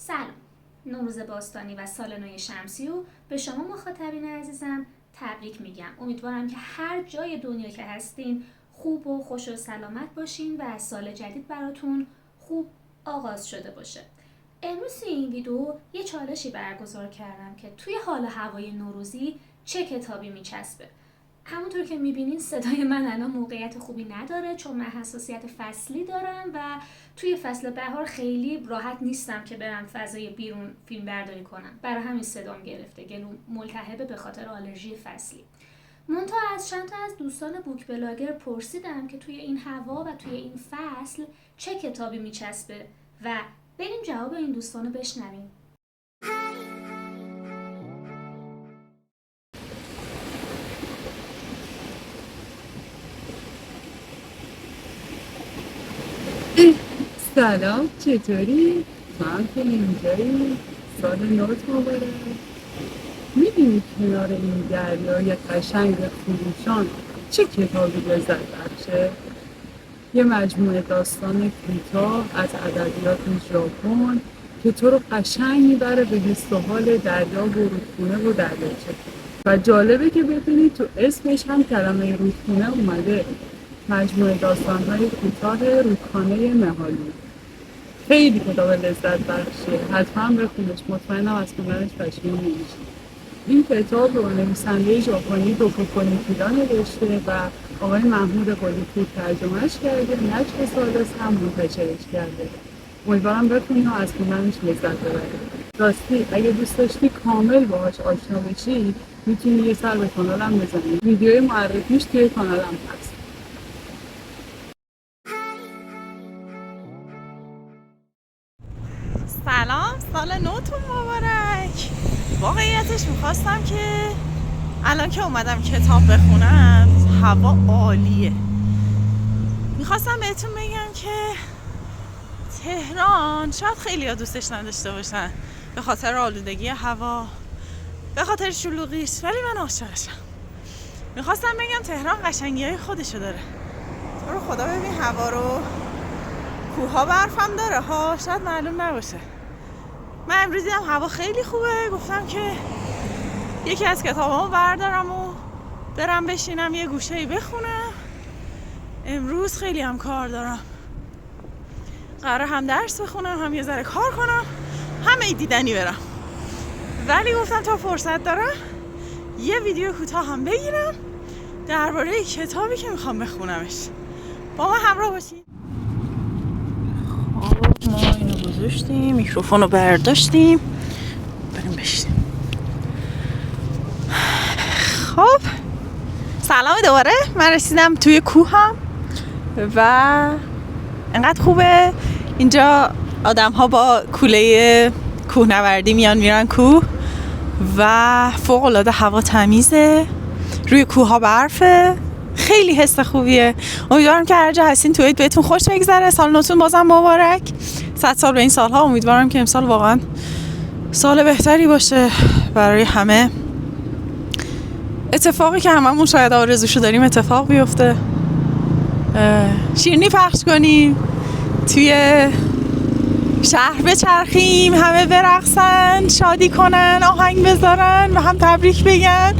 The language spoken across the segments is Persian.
سلام، نوروز باستانی و سال نو شمسی رو به شما مخاطبین عزیزم تبریک میگم. امیدوارم که هر جای دنیا که هستین خوب و خوش و سلامت باشین و از سال جدید براتون خوب آغاز شده باشه. امروز توی این ویدیو یه چالشی برگزار کردم که توی حال هوای نوروزی چه کتابی میچسبه. همونطور که میبینین صدای من الان موقعیت خوبی نداره چون من حساسیت فصلی دارم و توی فصل بهار خیلی راحت نیستم که برم فضای بیرون فیلم برداری کنم. برای همین صدام گرفته، گلوم ملتهبه به خاطر آلرژی فصلی. منتها از چند تا از دوستان بوک بلاگر پرسیدم که توی این هوا و توی این فصل چه کتابی میچسبه و بریم جواب این دوستانو بشنویم. سلام، چطوری؟ من که اینجایی. سال نوت مبارک. می‌بینی کنار این دریای قشنگ خروشان چه کتابی لذت بخشه؟ یه مجموعه داستان کوتاه از ادبیات ژاپن که تو رو قشنگ میبره به حس و حال دریا و رودخونه و دریاچه. و جالبه که ببینی تو اسمش هم کلمه رودخونه اومده. مجموعه داستان‌های کوتاه رودخانه مه‌آلود. خیلی کتاب لذت بخشیه، حتما بخونش، مطمئنم از خوندنش پشیمون نمیشی. این کتاب رو نویسنده ژاپنی دوکوکو نیکیدا نوشته و آقای محمود قلی‌پور ترجمهش کرده، نشر سالس هم منتشرش کرده. امیدوارم بخونی و از خوندنش لذت ببری. راستی اگه دوست داشتی کامل باهاش آشنا بشی میتونی یه سر به کانالم بزنی. ویدیوی معرفیش توی کانالم هست. سلام، سال نوتون مبارک. واقعیتش میخواستم که الان که اومدم کتاب بخونم هوا عالیه. میخواستم بهتون بگم که تهران شاید خیلی ها دوستش نداشته باشن به خاطر آلودگی هوا، به خاطر شلوغیش، ولی من عاشقشم. میخواستم بگم تهران قشنگی‌های خودشو داره. تو رو خدا ببین هوا رو، کوها برف هم داره ها، شاید معلوم نباشه. من امروز دیدم هوا خیلی خوبه، گفتم که یکی از کتابامو بردارم و برم بشینم یه گوشه‌ای بخونم. امروز خیلی هم کار دارم، قراره هم درس بخونم هم یه ذره کار کنم، همه دیدنی برم، ولی گفتم تا فرصت دارم یه ویدیو کوتاه هم بگیرم درباره کتابی که میخوام بخونمش. با ما همراه باشید. ما اینو گذاشتیم، میکروفون رو برداشتیم، بریم بشینیم. خب سلام دوباره، من رسیدم توی کوهم و انقدر خوبه اینجا. آدم ها با کوله کوهنوردی میان میرن کوه و فوق العاده هوا تمیزه، روی کوه ها برفه، خیلی حس خوبیه. امیدوارم که هر جا هستین توی بهتون خوش بگذره. سال نوتون بازم مبارک، 100 سال به این سالها. امیدوارم که امسال واقعا سال بهتری باشه برای همه. اتفاقی که هممون شاید آرزوشو داریم اتفاق بیفته. شیرینی پخش کنیم، توی شهر بچرخیم، همه برقصن، شادی کنن، آهنگ بذارن و هم تبریک بگن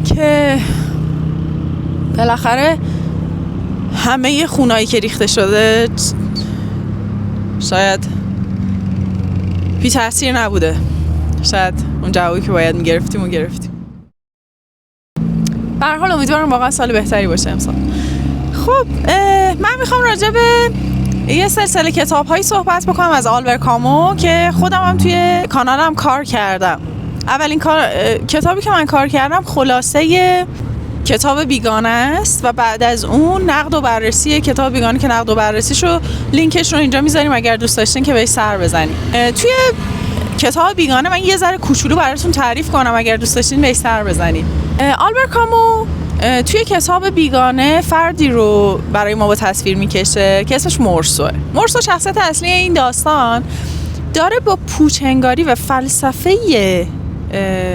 که بالاخره همه خونایی که ریخته شده شاید بی تاثیر نبوده، شاید اون جوابی که باید میگرفتیم و گرفتیم. به هر حال امیدوارم واقعا سال بهتری باشه امسال. خب من میخوام راجع به یه سلسله کتاب‌هایی صحبت بکنم از آلبر کامو که خودم هم توی کانالم کار کردم. اولین کتابی که من کار کردم خلاصه کتاب بیگانه است و بعد از اون نقد و بررسی کتاب بیگانه که نقد و بررسیشو لینکش رو اینجا میذاریم اگر دوست داشتین که بهش سر بزنید. توی کتاب بیگانه من یه ذره کوچولو براتون تعریف کنم اگر دوست داشتین بهش سر بزنید. آلبر کامو توی کتاب بیگانه فردی رو برای ما به تصویر میکشه که اسمش مورسوه. مورسو شخصیت اصلی این داستان داره با پوچنگاری و فلسفه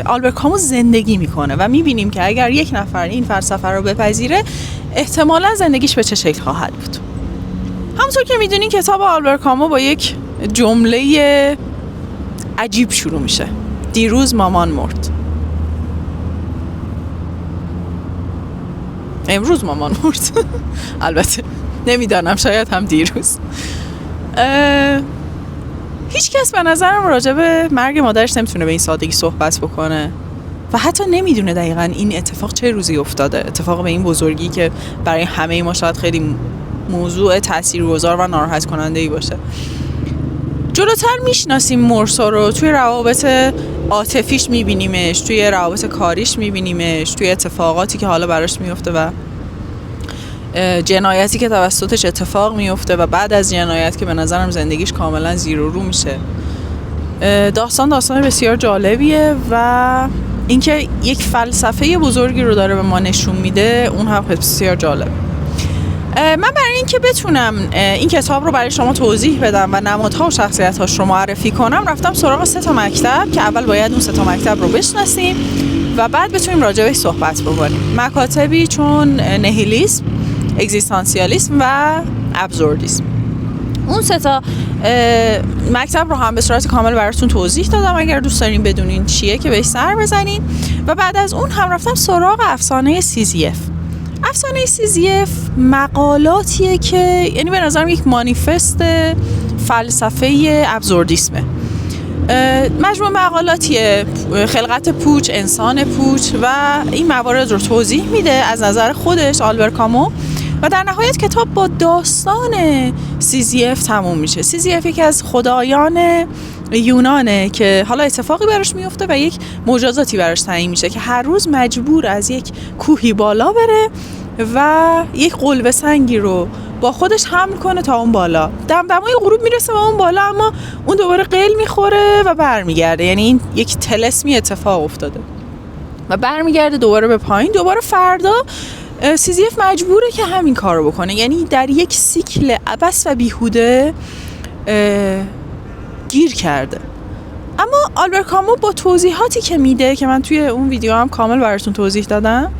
آلبر کامو زندگی میکنه و میبینیم که اگر یک نفر این فلسفه رو بپذیره احتمالاً زندگیش به چه شکل خواهد بود. همونطور که میدونین کتاب آلبر کامو با یک جمله عجیب شروع میشه. دیروز مامان مرد. امروز مامان مرد. البته نمیدانم، شاید هم دیروز. هیچ کس به نظرم راجع به مرگ مادرش نمیتونه به این سادگی صحبت بکنه و حتی نمیدونه دقیقاً این اتفاق چه روزی افتاده. اتفاق به این بزرگی که برای همه ما شاید خیلی موضوع تاثیرگذار و ناراحت کننده‌ای باشه. جلوتر میشناسیم مرسا رو، توی روابط عاطفیش میبینیمش، توی روابط کاریش میبینیمش، توی اتفاقاتی که حالا براش میفته و جنایتی که توسطش اتفاق میفته و بعد از جنایت که به نظرم زندگیش کاملا زیر و رو میشه. داستان بسیار جالبیه و اینکه یک فلسفه بزرگی رو داره به ما نشون میده، اون هم بسیار جالب. من برای اینکه بتونم این کتاب رو برای شما توضیح بدم و نمادها و شخصیت‌هاش رو معرفی کنم، رفتم سراغ 3 مکتب که اول باید اون 3 مکتب رو بشناسیم و بعد بتونیم راجع بهش صحبت بکنیم. مکاتبی چون نهیلیسم، اگزیستانسیالیسم و ابزوردیسم. اون 3 مکتب رو هم به صورت کامل براتون توضیح دادم، اگر دوست دارین بدونین چیه که بهش سر بزنین. و بعد از اون هم رفتم سراغ افسانه سیزیف. افسانه سیزیف مقالاتیه که یعنی به نظرم یک مانیفست فلسفه ابزوردیسمه. مجموع مقالاتیه، خلقت پوچ، انسان پوچ و این موارد رو توضیح میده از نظر خودش، آلبر کامو. و در نهایت کتاب با داستان سیزیف تموم میشه. سیزیف یکی از خدایان یونانه که حالا اتفاقی براش میفته و یک مجازاتی براش تعیین میشه که هر روز مجبور از یک کوهی بالا بره و یک قلبه سنگی رو با خودش حمل کنه تا اون بالا. دمدمای غروب میرسه به اون بالا، اما اون دوباره قل میخوره و برمیگرده. یعنی این یک طلسمی اتفاق افتاده و برمیگرده دوباره به پایین. دوباره فردا سیزیف مجبوره که همین کار رو بکنه. یعنی در یک سیکل عبث و بیهوده گیر کرده. اما آلبر کامو با توضیحاتی که میده که من توی اون ویدیو هم کامل براتون توضیح دادم،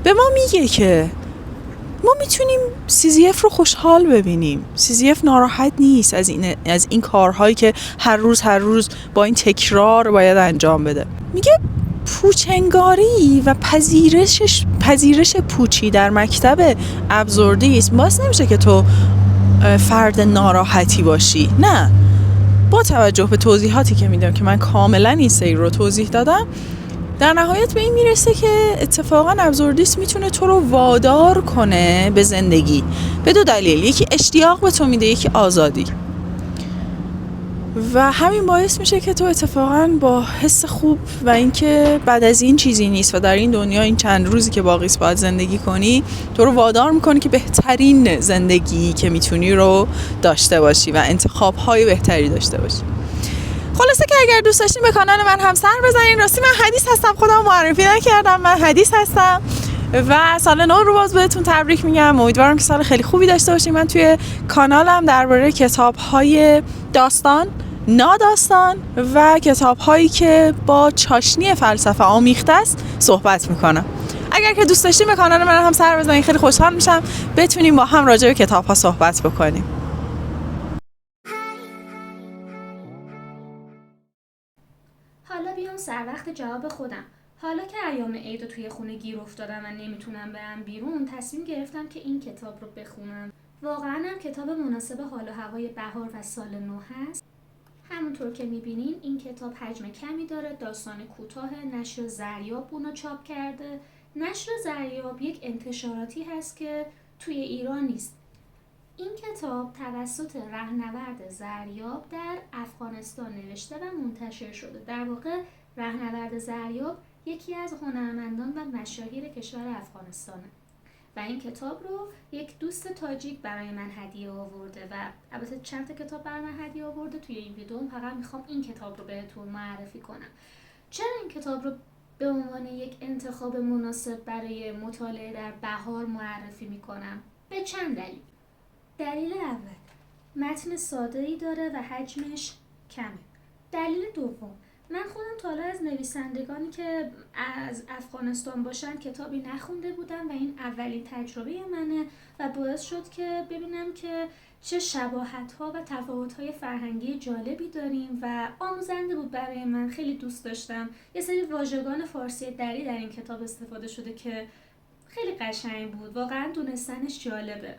به ما میگه که ما میتونیم سیزیف رو خوشحال ببینیم. سیزیف ناراحت نیست از این کارهایی که هر روز با این تکرار باید انجام بده. میگه پوچنگاری و پذیرش پوچی در مکتب ابزوردیسم باعث نمیشه که تو فرد ناراحتی باشی. نه، با توجه به توضیحاتی که میدم که من کاملا این سیر رو توضیح دادم، در نهایت به این میرسه که اتفاقا ابزوردیسم میتونه تو رو وادار کنه به زندگی به 2 دلیل. یکی اشتیاق به تو میده، یکی آزادی. و همین باعث میشه که تو اتفاقا با حس خوب و اینکه بعد از این چیزی نیست و در این دنیا این چند روزی که باقی است باید زندگی کنی، تو رو وادار میکنه که بهترین زندگی که میتونی رو داشته باشی و انتخاب‌های بهتری داشته باشی. خلاصه که اگر دوست داشتین به کانال من هم سر بزنین. راستی من حدیث هستم، خودم معرفی نکردم، من حدیث هستم و سال نو رو باز بهتون تبریک میگم. امیدوارم که سال خیلی خوبی داشته باشین. من توی کانالم درباره کتاب‌های داستان، ناداستان و کتاب‌هایی که با چاشنی فلسفه آمیخته است صحبت میکنم. اگر که دوست داشتین به کانال من هم سر بزنین، خیلی خوشحال میشم بتونیم با هم راجع به کتاب‌ها صحبت بکنیم. حالا بیام سر وقت جواب خودم. حالا که ایام عید رو توی خونه گیر افتادم و نمیتونم برم بیرون، تصمیم گرفتم که این کتاب رو بخونم. واقعا هم کتاب مناسب حال و هوای بهار و سال نو هست. همونطور که میبینین این کتاب حجم کمی داره، داستان کوتاه، نشر زریاب اونو چاپ کرده. نشر زریاب یک انتشاراتی هست که توی ایران نیست. این کتاب توسط رهنورد زریاب در افغانستان نوشته و منتشر شده. در واقع رهنورد زریاب یکی از هنرمندان و مشاهیر کشور افغانستانه و این کتاب رو یک دوست تاجیک برای من هدیه آورده و البته چند تا کتاب برای من هدیه آورده. توی این ویدیو فقط میخوام این کتاب رو بهتون معرفی کنم. چرا این کتاب رو به عنوان یک انتخاب مناسب برای مطالعه در بهار معرفی میکنم؟ به چند دلیل. دلیل اول، متن ساده‌ای داره و حجمش کمه. دلیل دوم، من خودم تا حالا از نویسندگانی که از افغانستان باشن کتابی نخونده بودم و این اولین تجربه منه و باعث شد که ببینم که چه شباهت‌ها و تفاوت‌های فرهنگی جالبی داریم و آموزنده بود برای من. خیلی دوست داشتم. یه سری واژگان فارسی دری در این کتاب استفاده شده که خیلی قشنگ بود. واقعا دونستنش جالبه.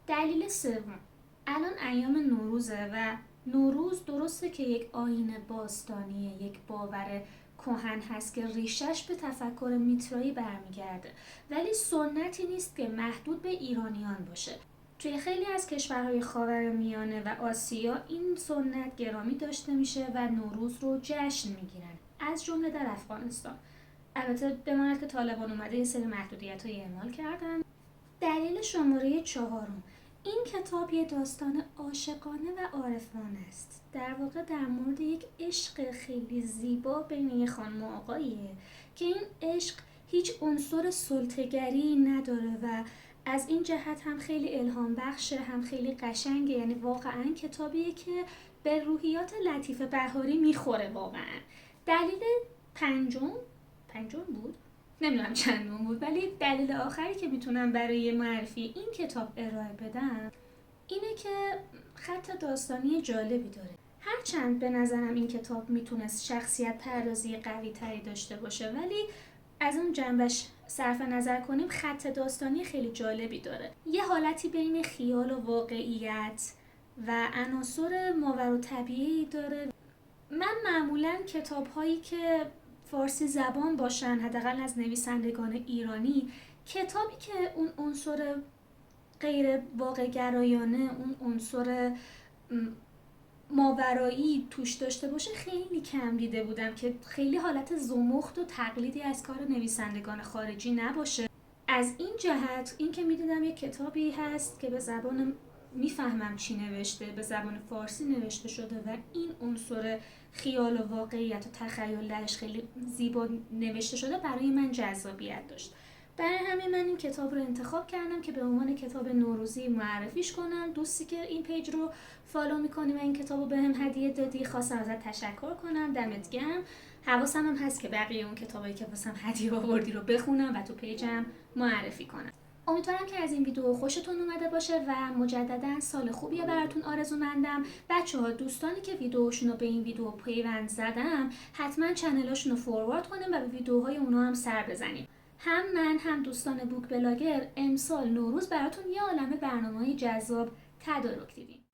دلیل سوم، الان ایام نوروزه و نوروز درسته که یک آیین باستانیه، یک باور کهن هست که ریشش به تفکر میترایی برمیگرده، ولی سنتی نیست که محدود به ایرانیان باشه. توی خیلی از کشورهای خاورمیانه و آسیا این سنت گرامی داشته میشه و نوروز رو جشن میگیرن، از جمله در افغانستان. البته بماند که طالبان اومده یه سری محدودیت‌های اعمال کردن. دلیل شماره 4، این کتاب یه داستان عاشقانه و عارفانه است. در واقع در مورد یک عشق خیلی زیبا بین یه خانم و آقاییه که این عشق هیچ عنصر سلطه‌گری نداره و از این جهت هم خیلی الهام بخشه، هم خیلی قشنگه. یعنی واقعا کتابیه که به روحیات لطیف بهاری میخوره واقعا. دلیل پنجم بود؟ نمیدونم چندم بود، ولی دلیل آخری که میتونم برای معرفی این کتاب ارائه بدم اینه که خط داستانی جالبی داره. هرچند به نظرم این کتاب میتونست شخصیت پردازی قوی تری داشته باشه، ولی از اون جنبش صرف نظر کنیم خط داستانی خیلی جالبی داره. یه حالتی بین خیال و واقعیت و عناصر ماوراءالطبیعی داره. من معمولاً کتاب‌هایی که فارسی زبان باشن، حداقل از نویسندگان ایرانی، کتابی که اون عنصر غیر واقع گرایانه، اون عنصر ماورایی توش داشته باشه خیلی کم دیده بودم، که خیلی حالت زمخت و تقلیدی از کار نویسندگان خارجی نباشه. از این جهت این که میدیدم یک کتابی هست که به زبان میفهمم چی نوشته، به زبان فارسی نوشته شده و این عنصر خیال و واقعیت و تخیل درش خیلی زیبا نوشته شده، برای من جذابیت داشت. برای همین من این کتاب رو انتخاب کردم که به عنوان کتاب نوروزی معرفیش کنم. دوستی که این پیج رو فالو میکنی و این کتاب رو بهم هدیه دادی، خواستم ازت تشکر کنم. دمت گرم. حواسم هم هست که بقیه اون کتابایی که واسم هدیه آوردی رو بخونم و تو پیجم معرفی کنم. امیدوارم که از این ویدیو خوشتون اومده باشه و مجددا سال خوبی براتون آرزومندم. بچه‌ها دوستانی که ویدیوشون رو به این ویدیو پیوند زدم حتما چنلاشون رو فوروارد کنیم و به ویدیوهای اونا هم سر بزنیم. هم من هم دوستان بوک بلاگر امسال نوروز براتون یه عالمه برنامه‌های جذاب تدارک دیدیم.